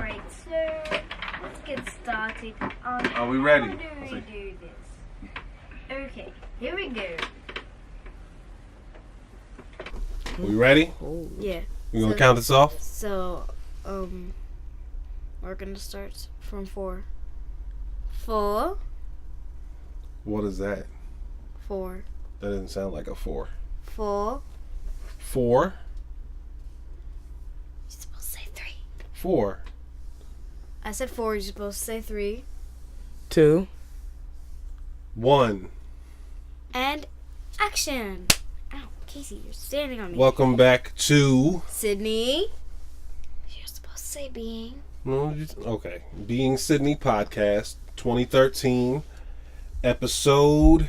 Alright, so let's get started. Are we ready? How do we do this? Okay, here we go. We ready? Yeah. You gonna count this off? So, we're gonna start from 4. 4. What is that? 4. That doesn't sound like a 4. 4. 4? You're supposed to say 3. 4. I said 4. You're supposed to say 3. 2. 1. And action. Ow, Casey, you're standing on me. Welcome back to... Cydney. You're supposed to say being. Okay. Being Cydney Podcast 2013, episode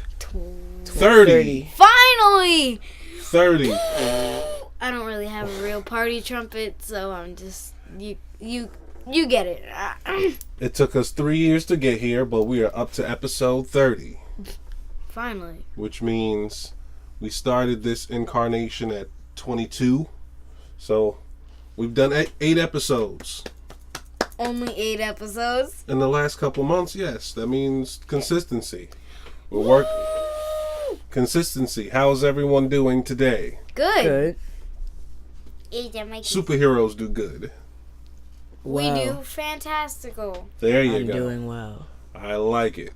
30. Finally! 30. I don't really have a real party trumpet, so I'm just you get it. It took us 3 years to get here, but we are up to episode 30. Finally. Which means we started this incarnation at 22. So we've done 8 episodes. Only 8 episodes? In the last couple months, yes. That means consistency. We'll work. Consistency. How's everyone doing today? Good. Superheroes do good. We Wow. do fantastical. There you I'm go. doing well. I like it.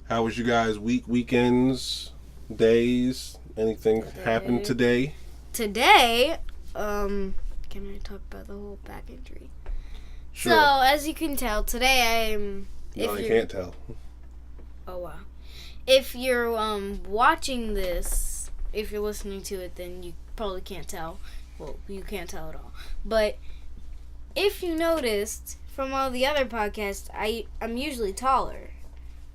How was you guys' weekends, days? Anything happened today? Today, can I talk about the whole back injury? Sure. So, as you can tell, today I'm... No, I can't tell. Oh, wow. If you're watching this, if you're listening to it, then you probably can't tell. Well, you can't tell at all. But if you noticed from all the other podcasts, I'm usually taller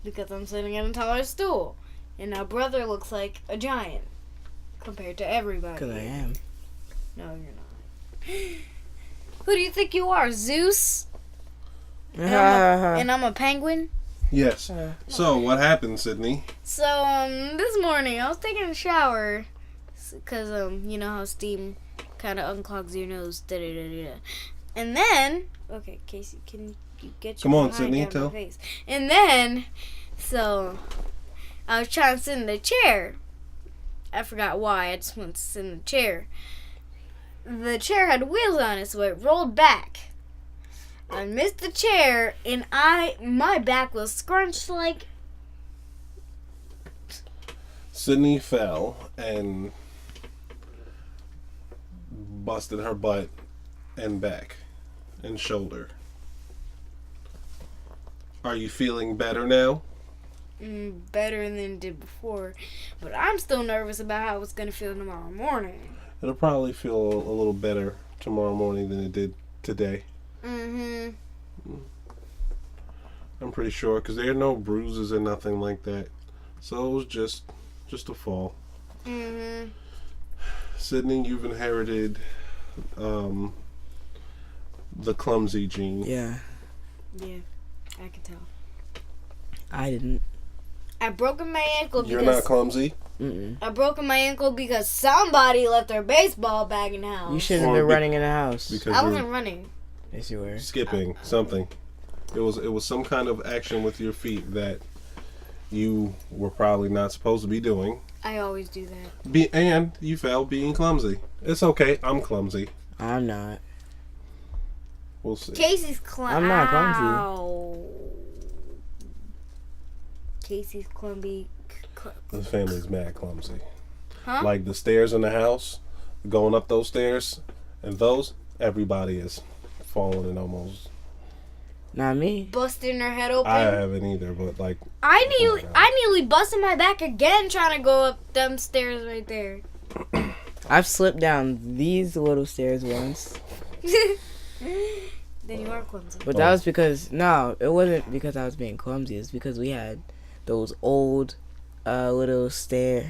because I'm sitting on a taller stool. And our brother looks like a giant compared to everybody. Because I am. No, you're not. Who do you think you are, Zeus? And I'm a penguin? Yes. So, what happened, Cydney? So, this morning I was taking a shower because, you know how steam kind of unclogs your nose. Da-da-da-da-da. And then, okay, Casey, can you get your Come on, behind Cydney, down my tell. face? And then, so, I was trying to sit in the chair. I forgot why. I just wanted to sit in the chair. The chair had wheels on it, so it rolled back. I missed the chair, and my back was scrunched like... Cydney fell and busted her butt and back and shoulder. Are you feeling better now? Better than it did before. But I'm still nervous about how it's going to feel tomorrow morning. It'll probably feel a little better tomorrow morning than it did today. Mm-hmm. I'm pretty sure, because there are no bruises or nothing like that. So it was just a fall. Mm-hmm. Cydney, you've inherited the clumsy gene. Yeah. Yeah, I can tell. I didn't. I broken my ankle because... You're not clumsy? Mm-mm. I broken my ankle because somebody left their baseball bag in the house. You shouldn't have Or been running in the house. Because I you're wasn't running. Yes, you were. skipping something. It was some kind of action with your feet that you were probably not supposed to be doing. I always do that. And you fell being clumsy. It's okay. I'm clumsy. I'm not. We'll see. Casey's clumsy. I'm not clumsy. Casey's clumsy. The family's mad clumsy. Huh? Like the stairs in the house, going up those stairs, and everybody is falling and almost. Not me. Busting her head open. I haven't either, but like. I God. nearly busted my back again trying to go up them stairs right there. I've slipped down these little stairs once. Then you are clumsy. But that was because, no, it wasn't because I was being clumsy. It's because we had those old little stair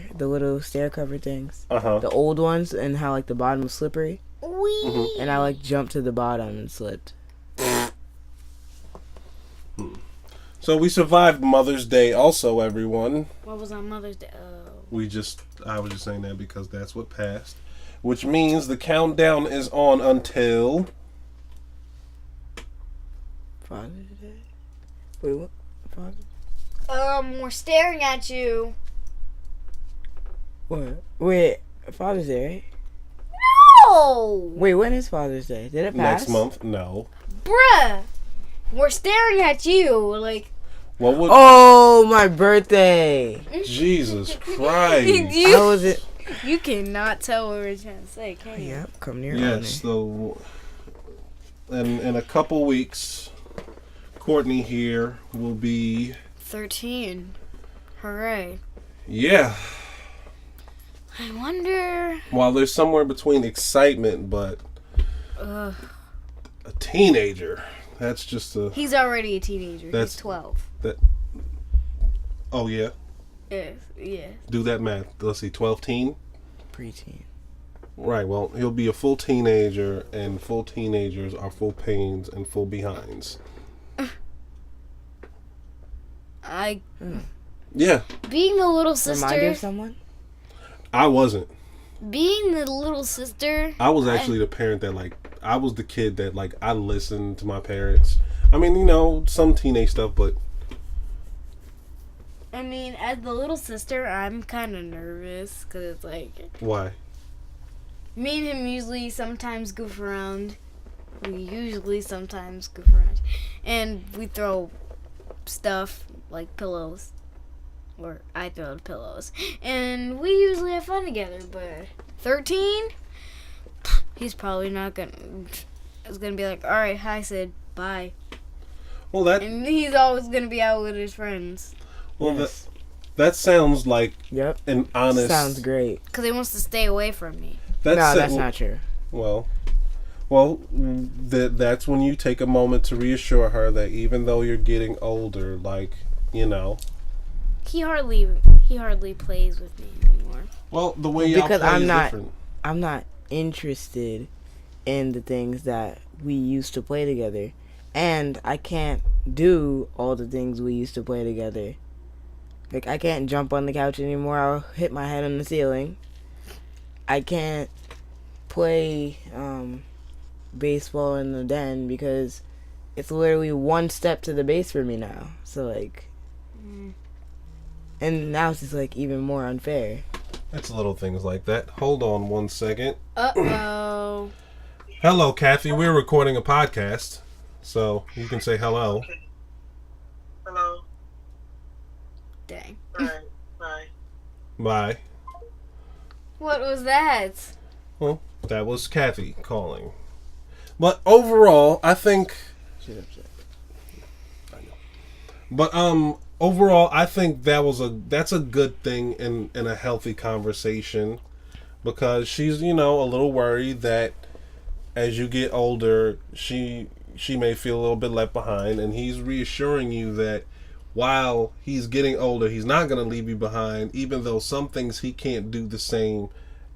cover things. Uh-huh. The old ones, and how like the bottom was slippery. Wee. Mm-hmm. And I like jumped to the bottom and slipped. So we survived Mother's Day also, everyone. What was on Mother's Day? I was just saying that because that's what passed. Which means the countdown is on until Father's Day? Wait, what? Father? We're staring at you. What? Wait, Father's Day, right? No! Wait, when is Father's Day? Did it pass? Next month? No. Bruh! We're staring at you. Like, What would? Oh, my birthday! Jesus Christ! I wasn't. You cannot tell what we're trying to say, can you? Yep, come near. Yes. So, in a couple weeks, Courtney here will be. 13. Hooray. Yeah. I wonder. While there's somewhere between excitement, but a teenager. That's just a. He's already a teenager. He's 12. Oh yeah. Yeah. Do that math. Let's see. 12 teen. Preteen. Right. Well, he'll be a full teenager, and full teenagers are full pains and full behinds. Yeah. Being the little Remind you of sister. someone? I wasn't. Being the little sister. I was actually the parent that I was the kid that I listened to my parents. I mean, some teenage stuff, but I mean, as the little sister, I'm kind of nervous because it's why? me and him usually sometimes goof around. We usually sometimes goof around, and we throw stuff like pillows, or I throw pillows, and we usually have fun together. But 13, he's probably not gonna. It's gonna be like, all right, hi Sid, bye. Well, And he's always gonna be out with his friends. Well, Yes. that sounds like Yep. an honest. Sounds great. Because he wants to stay away from me. That's not true. Well, that's when you take a moment to reassure her that even though you're getting older, He hardly plays with me anymore. Well, the way y'all Because play I'm is not- different. I'm not interested in the things that we used to play together. And I can't do all the things we used to play together. Like, I can't jump on the couch anymore. I'll hit my head on the ceiling. I can't play baseball in the den because it's literally one step to the base for me now. So, and now it's just, even more unfair. It's little things like that. Hold on one second. Uh-oh. Hello, Kathy. We're recording a podcast, so you can say hello. Okay. Hello. Dang. Bye. Bye. Bye. What was that? Well, that was Kathy calling. But overall, I think. She's upset. But overall, I think that's a good thing in a healthy conversation, because she's a little worried that as you get older, she may feel a little bit left behind, and he's reassuring you that while he's getting older, he's not going to leave you behind, even though some things he can't do the same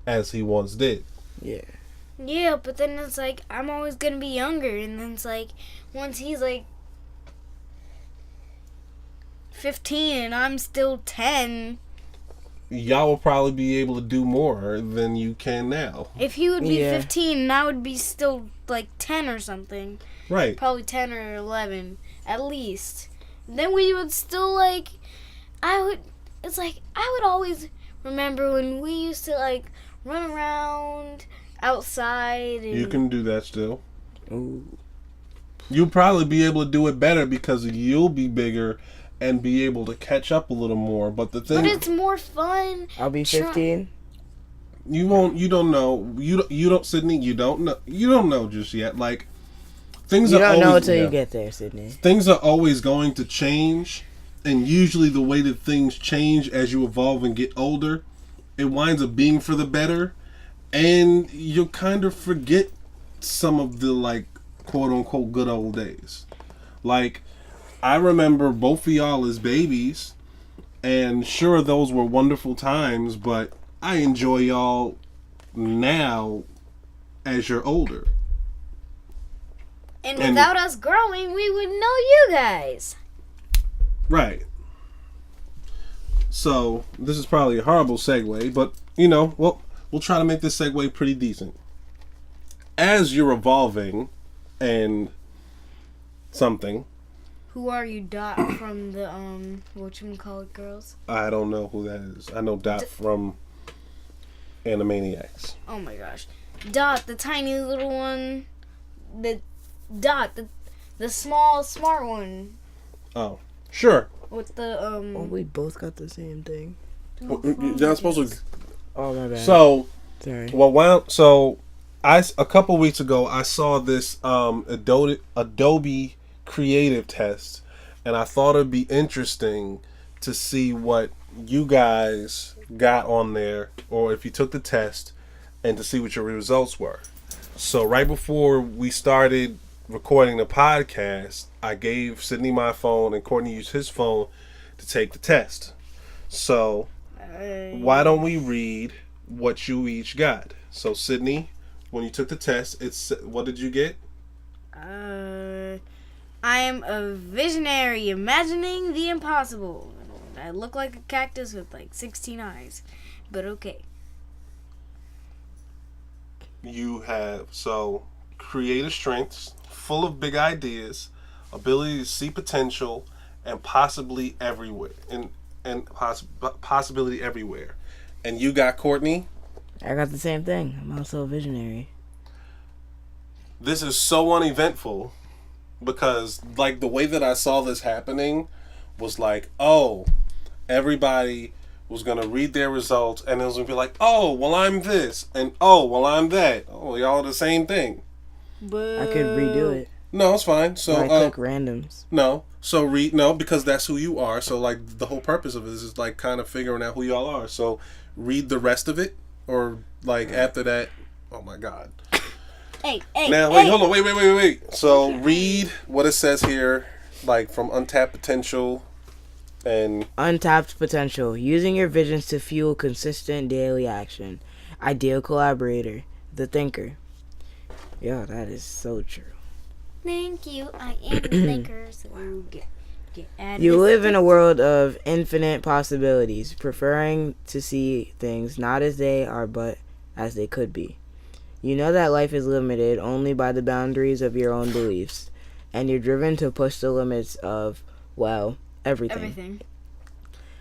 as he once did. Yeah. Yeah, but then it's I'm always going to be younger. And then it's once he's 15 and I'm still 10. Y'all will probably be able to do more than you can now. If he would be Yeah. 15 and I would be still 10 or something. Right. Probably 10 or 11 at least. Then we would still I would always remember when we used to run around outside. And You can do that still. Ooh. You'll probably be able to do it better because you'll be bigger and be able to catch up a little more. But the thing, But it's more fun. I'll be 15. you won't. You don't know. You don't, Cydney. You don't know. You don't know just yet. Things You are don't know always, until you get there, Cydney. Things are always going to change, and usually the way that things change as you evolve and get older, it winds up being for the better, and you'll kind of forget some of the quote unquote good old days. I remember both of y'all as babies, and sure, those were wonderful times, but I enjoy y'all now as you're older. And without us growing, we wouldn't know you guys. Right. So, this is probably a horrible segue, but, we'll try to make this segue pretty decent. As you're evolving and something. Who are you, Dot, from the, whatchamacallit girls? I don't know who that is. I know Dot from Animaniacs. Oh my gosh. Dot, the tiny little one. Dot, the small, smart one. Oh, sure. With the, Oh, we both got the same thing. You're not supposed to. Oh, my bad. So, Sorry. a couple weeks ago, I saw this Adobe creative test, and I thought it'd be interesting to see what you guys got on there, or if you took the test, and to see what your results were. So right before we started recording the podcast, I gave Cydney my phone and Courtney used his phone to take the test. So why don't we read what you each got? So Cydney, when you took the test, what did you get? I am a visionary imagining the impossible. I look like a cactus with like 16 eyes, but okay. You have creative strengths, full of big ideas, ability to see potential, and possibly everywhere, possibility everywhere. And you got Courtney? I got the same thing. I'm also a visionary. This is so uneventful because, like, the way that I saw this happening was like, oh, everybody was going to read their results and it was going to be like, oh, well, I'm this, and oh, well, I'm that. Oh, y'all are the same thing. But I could redo it. No, it's fine. So I click randoms. No. Because that's who you are. So, like, the whole purpose of it is like kind of figuring out who y'all are. So, read the rest of it, or like after that. Oh my God. Hey. Now, wait, hold on, wait. So, read what it says here, like from untapped potential, and Untapped potential. Using your visions to fuel consistent daily action. Ideal collaborator. The thinker. Yeah, that is so true. Thank you. I am a thinker, so get added. You live in a world of infinite possibilities, preferring to see things not as they are but as they could be. You know that life is limited only by the boundaries of your own beliefs, and you're driven to push the limits of, well, everything.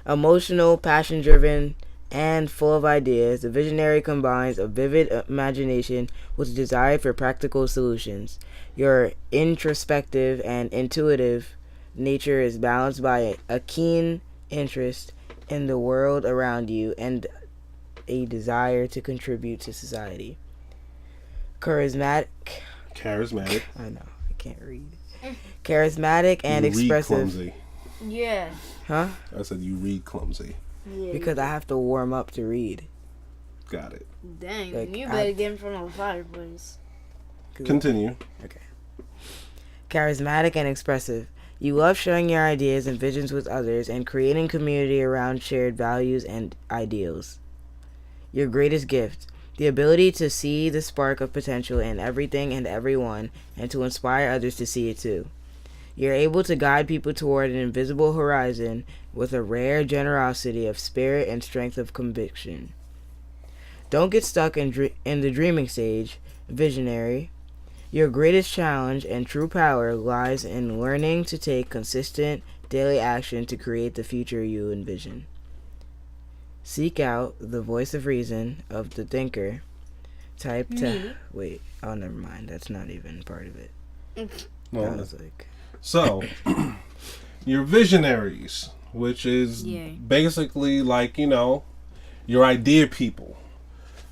Emotional, passion-driven, and full of ideas, the visionary combines a vivid imagination with a desire for practical solutions. Your introspective and intuitive nature is balanced by a keen interest in the world around you and a desire to contribute to society. Charismatic. I know, I can't read. Charismatic and you expressive. Read clumsy. Yeah. Huh? I said you read clumsy. Yeah. Because I have to warm up to read. Got it. Dang, Like, you better get in front of the fireplace. Continue. Okay. Charismatic and expressive. You love sharing your ideas and visions with others and creating community around shared values and ideals. Your greatest gift. The ability to see the spark of potential in everything and everyone and to inspire others to see it too. You're able to guide people toward an invisible horizon with a rare generosity of spirit and strength of conviction. Don't get stuck in the dreaming stage, visionary. Your greatest challenge and true power lies in learning to take consistent daily action to create the future you envision. Seek out the voice of reason of the thinker. Type to... Wait. Oh, never mind. That's not even part of it. Well, I was like... So, your visionaries, which is basically like, your idea people.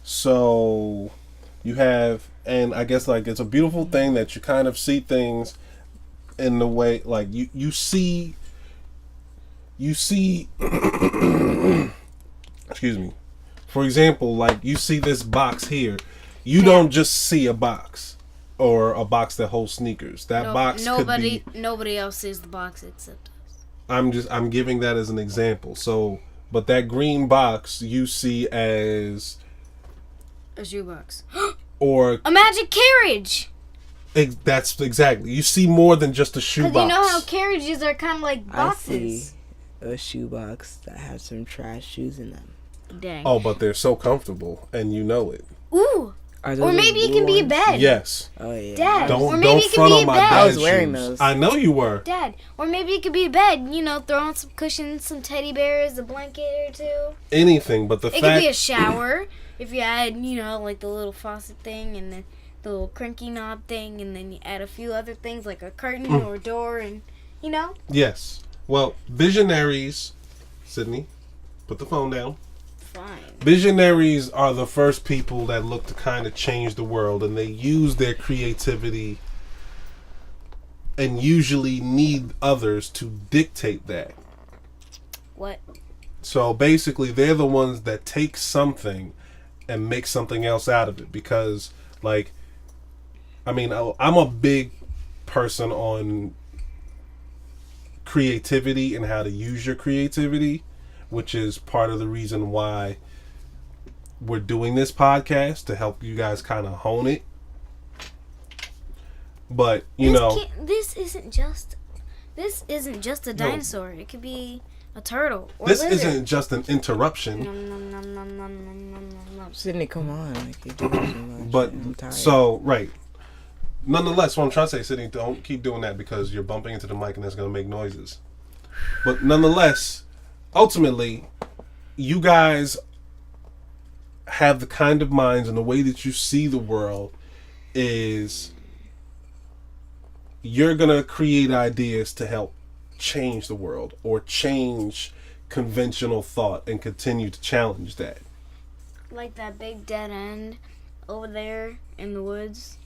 So, you have, and I guess like it's a beautiful thing that you kind of see things in the way, like you see, excuse me, for example, like you see this box here, you don't just see a box. Or a box that holds sneakers. Nobody else sees the box except us. I'm giving that as an example. So, but that green box you see as a shoebox. Or a magic carriage. That's exactly. You see more than just a shoebox. Because you know how carriages are kind of like boxes. I see a shoebox that has some trash shoes in them. Dang. Oh, but they're so comfortable, and you know it. Ooh, Or maybe it can be a bed. Yes. Oh yeah. Dad. Don't Or maybe don't it could front be on a my bed. dad I was wearing shoes. those. I know you were. Dad. Or maybe it could be a bed. You know, throw on some cushions, some teddy bears, a blanket or two. Anything, but the It fact could be a shower if you add, you know, like the little faucet thing and then the little cranky knob thing, and then you add a few other things like a curtain or a door, and you know. Yes. Well, Visionaries, Cydney, put the phone down. Fine. Visionaries are the first people that look to kind of change the world, and they use their creativity and usually need others to dictate that. What? So basically, they're the ones that take something and make something else out of it. Because, like, I mean, I'm a big person on creativity and how to use your creativity, which is part of the reason why we're doing this podcast, to help you guys kind of hone it. But this isn't just a dinosaur. It could be a turtle or this a lizard. isn't just an interruption. Nom, nom, nom, nom, nom, nom, nom, nom. Cydney, come on. Like, you're doing too much. But I'm tired. so right. Nonetheless, what I'm trying to say, Cydney, don't keep doing that because you're bumping into the mic and that's going to make noises. But nonetheless, ultimately, you guys have the kind of minds, and the way that you see the world is you're going to create ideas to help change the world or change conventional thought and continue to challenge that. Like that big dead end over there in the woods.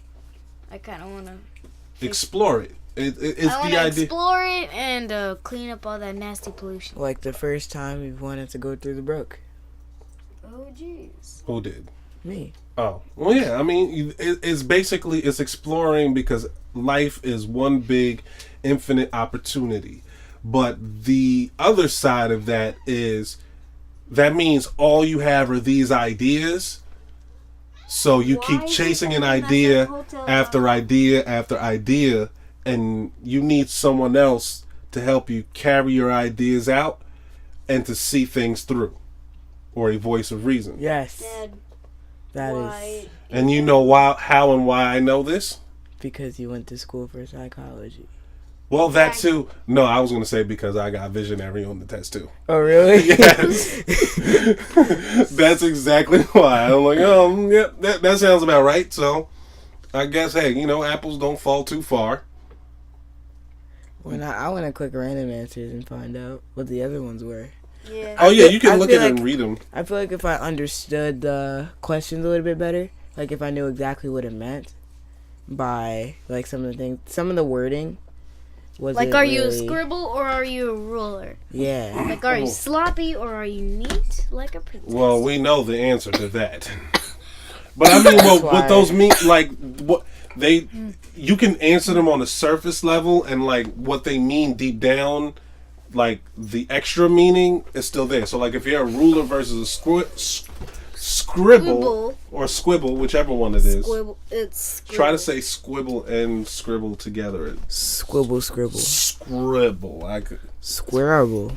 I kind of want to Explore it. It's I want the to idea. explore it and clean up all that nasty pollution. Like the first time we wanted to go through the brook. Oh, jeez. Who did? Me. Oh, well, yeah. I mean, it's basically it's exploring, because life is one big infinite opportunity. But the other side of that is that means all you have are these ideas. So you keep chasing an idea after idea after idea, and you need someone else to help you carry your ideas out and to see things through, or a voice of reason. Yes. Dad, That is why? And you know how and why I know this? because you went to school for psychology. Well, that too. No, I was going to say because I got visionary on the test too. Oh, really? Yes. That's exactly why. I'm like, yep, that sounds about right. So I guess, hey, apples don't fall too far. When I want to click random answers and find out what the other ones were. Yeah. Oh, yeah, you can I look feel at it like- and read them. I feel like if I understood the questions a little bit better, like if I knew exactly what it meant by like some of the things, some of the wording was Like, are you a scribble or are you a ruler? Yeah. Like, are you sloppy or are you neat like a princess? Well, we know the answer to that. But I mean, what those mean, like, what you can answer them on a surface level, and like what they mean deep down, like the extra meaning is still there. So like if you're a ruler versus a scribble or squibble, whichever one it is. Squibble. It's squibble. Try to say squibble and scribble together. Squibble, scribble. Scribble. I could. Squirrable.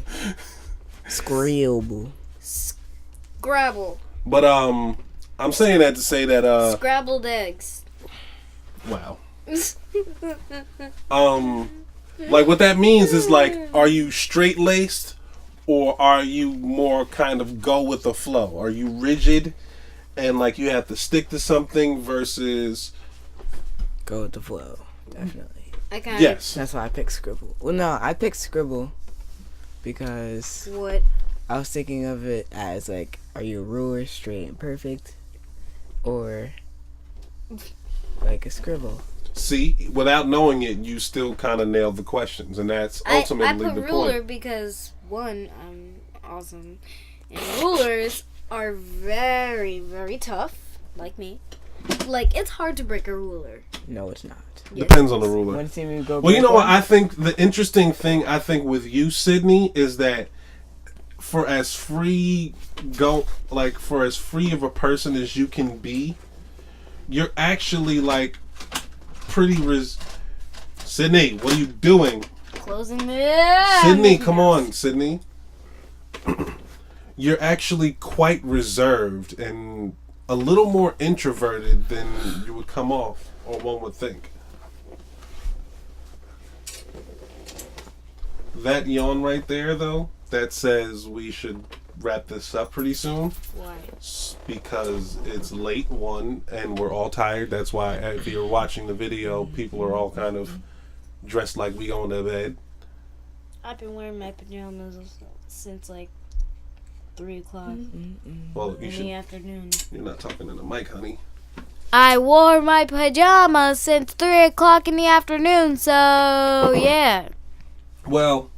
Scribble. Scrabble. But I'm saying that to say that Scrabbled eggs. wow. Like what that means is like, are you straight laced, or are you more kind of go with the flow? Are you rigid and like you have to stick to something versus Go with the flow. Definitely. I kind of. yes? That's why I picked scribble. Well, no, I picked scribble because What? I was thinking of it as like, are you a ruler, straight and perfect, or like a scribble? Mm-hmm. See, without knowing it, you still kind of nailed the questions, and that's ultimately I put the ruler point. because one, I'm awesome, and rulers are very, very tough, like me. Like, it's hard to break a ruler. No, it's not. Depends on the ruler. Want to see me go? Well, you break know what? one? I think the interesting thing with you, Cydney, is that for as free of a person as you can be, you're actually like pretty Cydney, what are you doing? Closing the Cydney, come on, Cydney. You're actually quite reserved and a little more introverted than you would come off, or one would think. That yawn right there, though, that says we should wrap this up pretty soon. Why? Because it's late, one, and we're all tired. That's why if you're watching the video, people are all kind of dressed like we going to bed. I've been wearing my pajamas since like 3 o'clock Well, in the afternoon. You're not talking to the mic, honey. I wore my pajamas since 3 o'clock in the afternoon, so yeah. Well,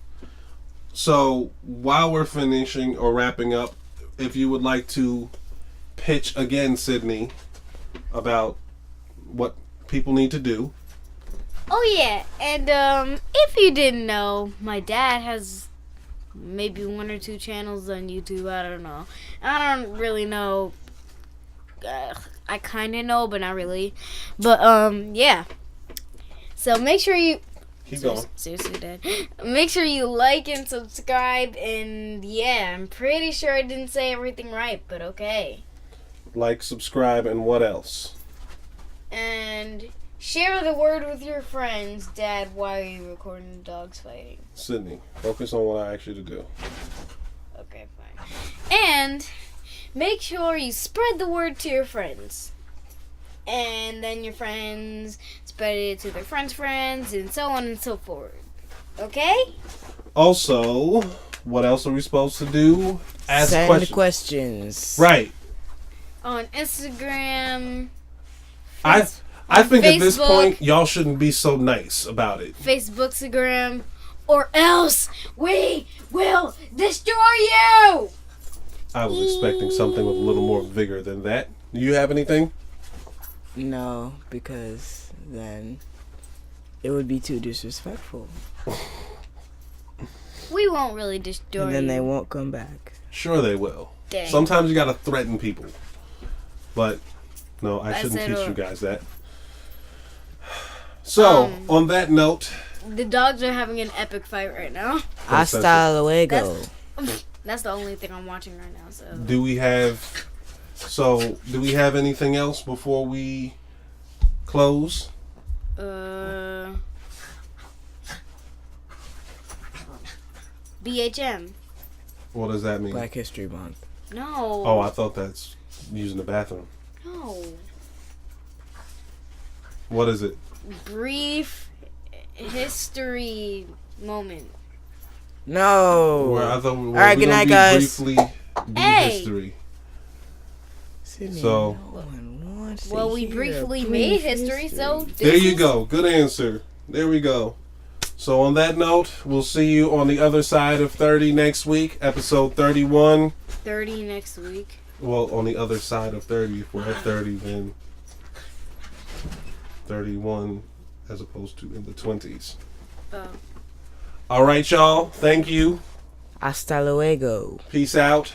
so while we're finishing or wrapping up, if you would like to pitch again, Cydney, about what people need to do. Oh yeah, and if you didn't know, my dad has maybe 1 or 2 channels on YouTube. I don't know. I don't really know. I kind of know, but not really. But yeah. So make sure you. Keep going. Seriously, Dad. Make sure you like and subscribe, and yeah, I'm pretty sure I didn't say everything right, but okay. Like, subscribe, and what else? And share the word with your friends. Dad, why are you recording the dogs fighting? Cydney, focus on what I asked you to do. Okay, fine. And make sure you spread the word to your friends. And then your friends spread it to their friends' friends, and so on and so forth. Okay? Also, what else are we supposed to do? Ask Send questions. Right. On Instagram. I think at this Facebook. point, y'all shouldn't be so nice about it. Facebookstagram, or else we will destroy you! I was expecting something with a little more vigor than that. Do you have anything? No, because then it would be too disrespectful. We won't really destroy And then you. they won't come back. Sure they will. Dang. Sometimes you gotta threaten people. But, no, I shouldn't said, teach you guys that. So, on that note... The dogs are having an epic fight right now. Hasta luego. That's the only thing I'm watching right now, so... Do we have anything else before we close? BHM. What does that mean? Black History Month. No. Oh, I thought that's using the bathroom. No. What is it? Brief history moment. No. Where I thought All right, good night, guys. Briefly be Hey. history. Sydney, So- no one wants to Well, we hear briefly brief made history, so... There you go. Good answer. There we go. So on that note, we'll see you on the other side of 30 next week, episode 31. 30 next week. Well, on the other side of 30. If we're at 30, then 31 as opposed to in the 20s. Oh. All right, y'all. Thank you. Hasta luego. Peace out.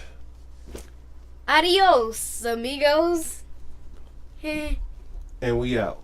Adios, amigos. And we out.